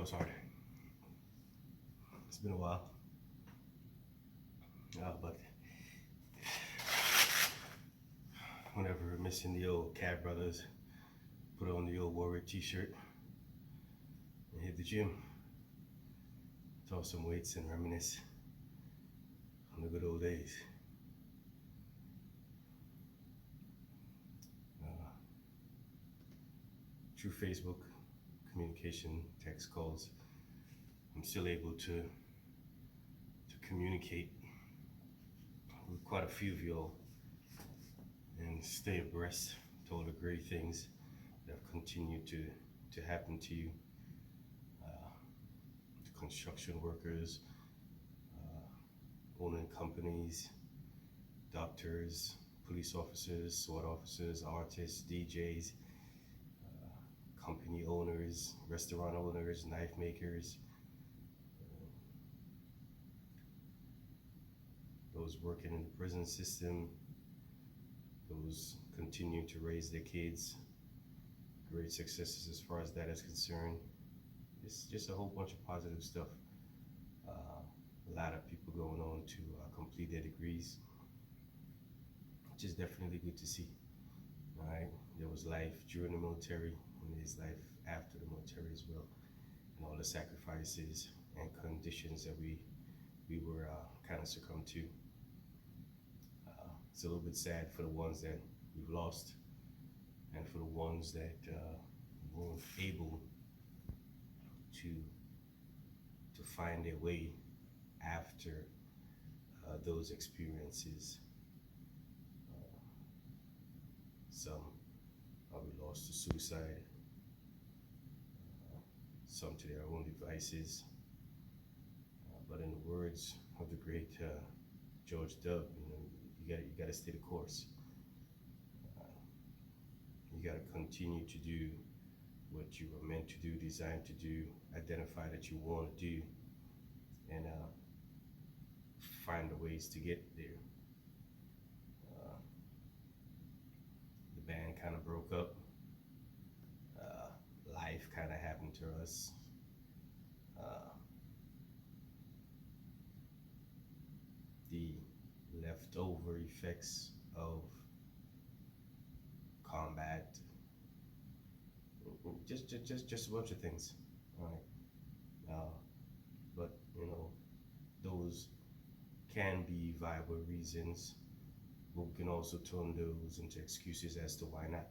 was hard. It's been a while, but whenever we're missing the old Cat Brothers, put on the old Warrior t-shirt and hit the gym, toss some weights and reminisce on the good old days. Uh, through Facebook, communication, text calls, I'm still able to communicate with quite a few of y'all and stay abreast to all the great things that have continued to happen to you. To construction workers, owning companies, doctors, police officers, SWAT officers, artists, DJs, company owners, restaurant owners, knife makers, those working in the prison system, those continue to raise their kids, great successes as far as that is concerned. It's just a whole bunch of positive stuff. A lot of people going on to complete their degrees, which is definitely good to see. All right, there was life during the military, and there's life after the military as well, and all the sacrifices and conditions that we were kind of succumbed to. It's a little bit sad for the ones that we've lost, and for the ones that weren't able to find their way after those experiences. Some we lost to suicide, some to their own devices. But in the words of the great George W., you got to stay the course. You got to continue to do what you were meant to do, designed to do, identify that you want to do, and find the ways to get there. The band kind of broke up. Life kind of happened to us. The leftover effects of combat, just a bunch of things, right? But those can be viable reasons, but we can also turn those into excuses as to why not.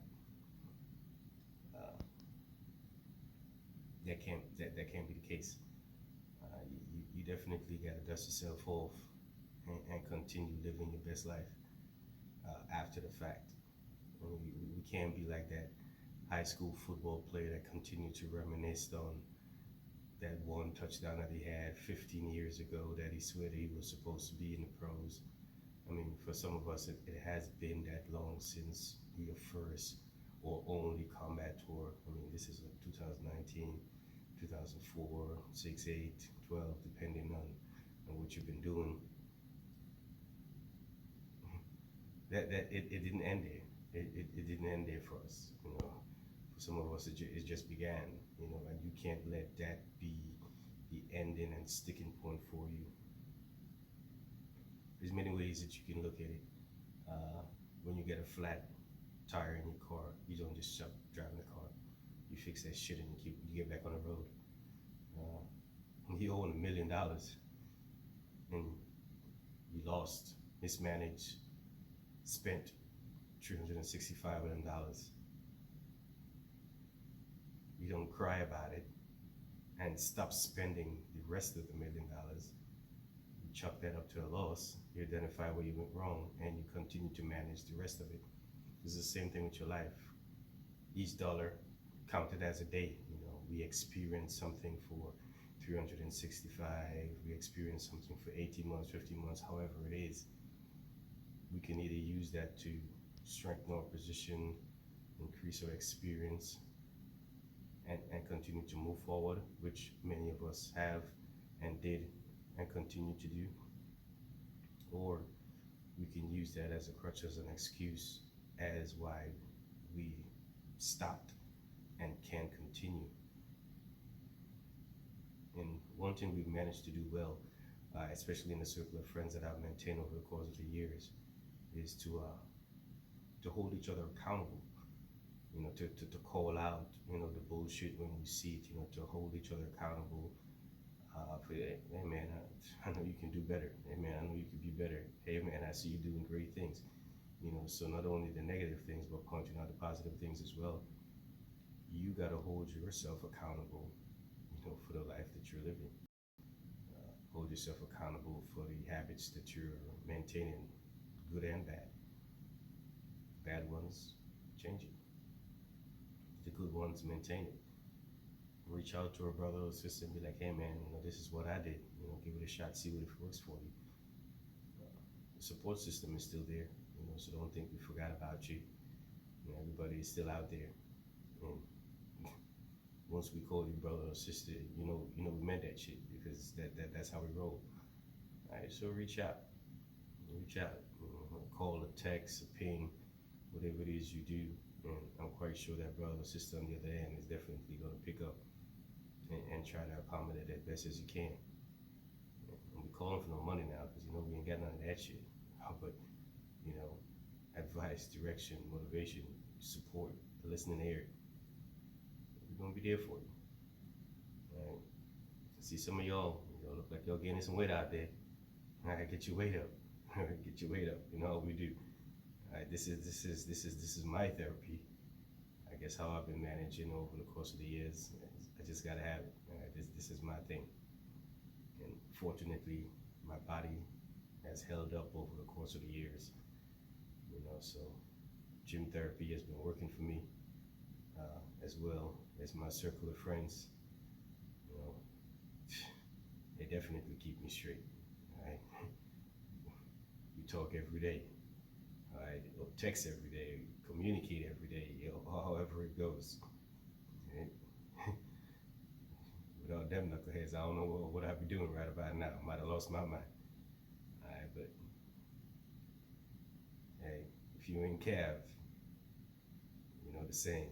That can't be the case. You definitely got to dust yourself off and continue living your best life after the fact. We can't be like that high school football player that continued to reminisce on that one touchdown that he had 15 years ago that he swore that he was supposed to be in the pros. I mean, for some of us, it has been that long since your first or only combat tour. I mean, this is 2019, 2004, 6, 8, 12, depending on what you've been doing. That it didn't end there. It didn't end there for us. For some of us, it just began. And you can't let that be the ending and sticking point for you. There's many ways that you can look at it. When you get a flat tire in your car, you don't just stop driving the car. You fix that shit and you get back on the road. He owed $1 million, and you lost, mismanaged, spent $365 million. You don't cry about it and stop spending the rest of the $1 million. You chalk that up to a loss, you identify where you went wrong, and you continue to manage the rest of it. It's the same thing with your life. Each dollar counted as a day. We experience something for 365, we experience something for 18 months, 15 months, however it is. We can either use that to strengthen our position, increase our experience, and continue to move forward, which many of us have and did and continue to do. Or we can use that as a crutch, as an excuse, as why we stopped and can't continue. And one thing we've managed to do well, especially in the circle of friends that I've maintained over the course of the years, is to hold each other accountable. To call out, the bullshit when we see it. To hold each other accountable. For hey man, I know you can do better. Hey man, I know you can be better. Hey man, I see you doing great things. So not only the negative things, but pointing out the positive things as well. You got to hold yourself accountable, for the life that you're living. Hold yourself accountable for the habits that you're maintaining, good and bad. Bad ones, change it. The good ones, maintain it. Reach out to a brother or sister and be like, hey man, this is what I did. Give it a shot, see what it works for you. The support system is still there, so don't think we forgot about you. Everybody is still out there. And once we call you brother or sister, we meant that shit because that's how we roll. All right, so reach out. Reach out. Call, a text, a ping, whatever it is you do. And I'm quite sure that brother or sister on the other end is definitely going to pick up and try to accommodate as best as you can. And we calling for no money now because we ain't got none of that shit. But advice, direction, motivation, support, the listening ear. We're gonna be there for you. All right. I see some of y'all, look like y'all gaining some weight out there. All right, get your weight up. Get your weight up. How we do. All right, this is my therapy. I guess how I've been managing over the course of the years. I just gotta have it. All right, this is my thing. And fortunately, my body has held up over the course of the years. So gym therapy has been working for me, as well as my circle of friends. They definitely keep me straight. All right? We talk every day. All right, or text every day, communicate every day, however it goes. Right? Without them knuckleheads, I don't know what I'd be doing right about now. I might have lost my mind. All right, but hey, if you ain't Cav, the same.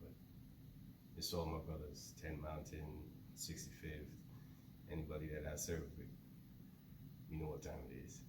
But it's all my brothers, 10 Mountain, 65th, anybody that I serve with, you know what time it is.